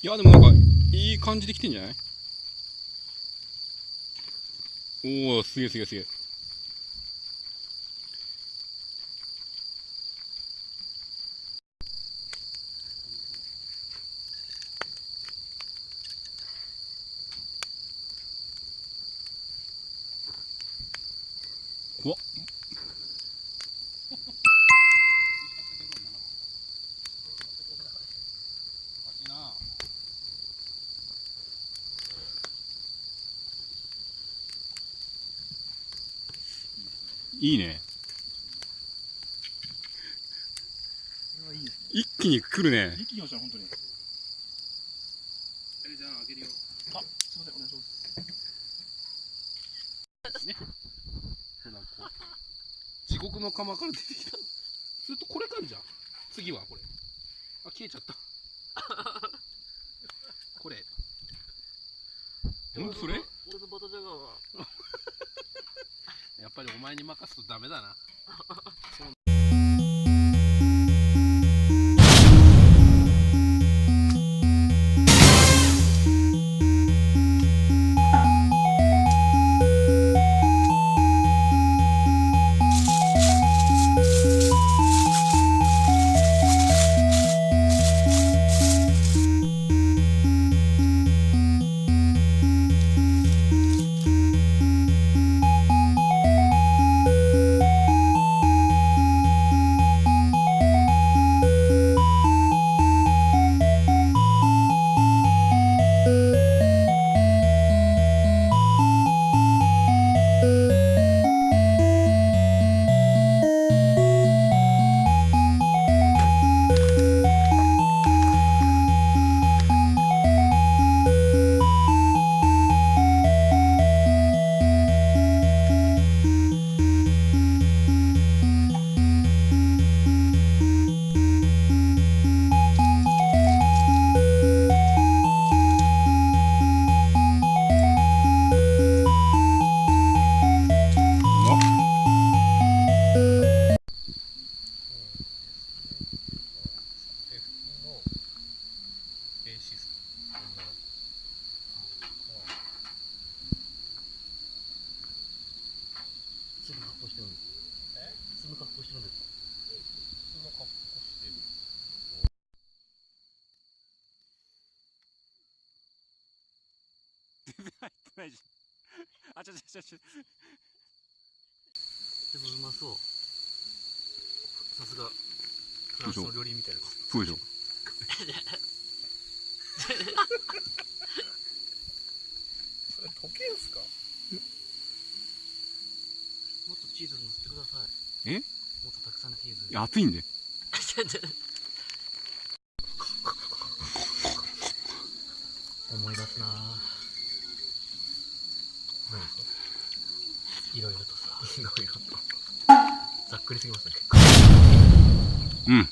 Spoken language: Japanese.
いやでもなんかいい感じできてんじゃない？おお、すげえすげえすげえ。怖っ。いいね。一気に来るね。一気に落ちた本当に。じゃああげるよ。あ、すみません、お願いします。ね。なんかこう地獄の釜から出てきた。するとこれかんじゃん。次はこれ。あ、消えちゃった。これ。ほんとそれ？俺のバタジャガーはやっぱりお前に任すとダメだな。普通の格好してるんです。普通の格好してるんですか？普通の格好してる。全然入ってないじゃん。あ、ちょ。でもうまそう。さすがフランスの料理みたいな。そうでしょ。それ溶けんすか？もっとチーズ乗せてください。え？もっとたくさんチーズ。いや、熱いんで。思い出すなぁ。何ですか？いろいろとさ。いろいろと。ざっくりすぎますね。うん。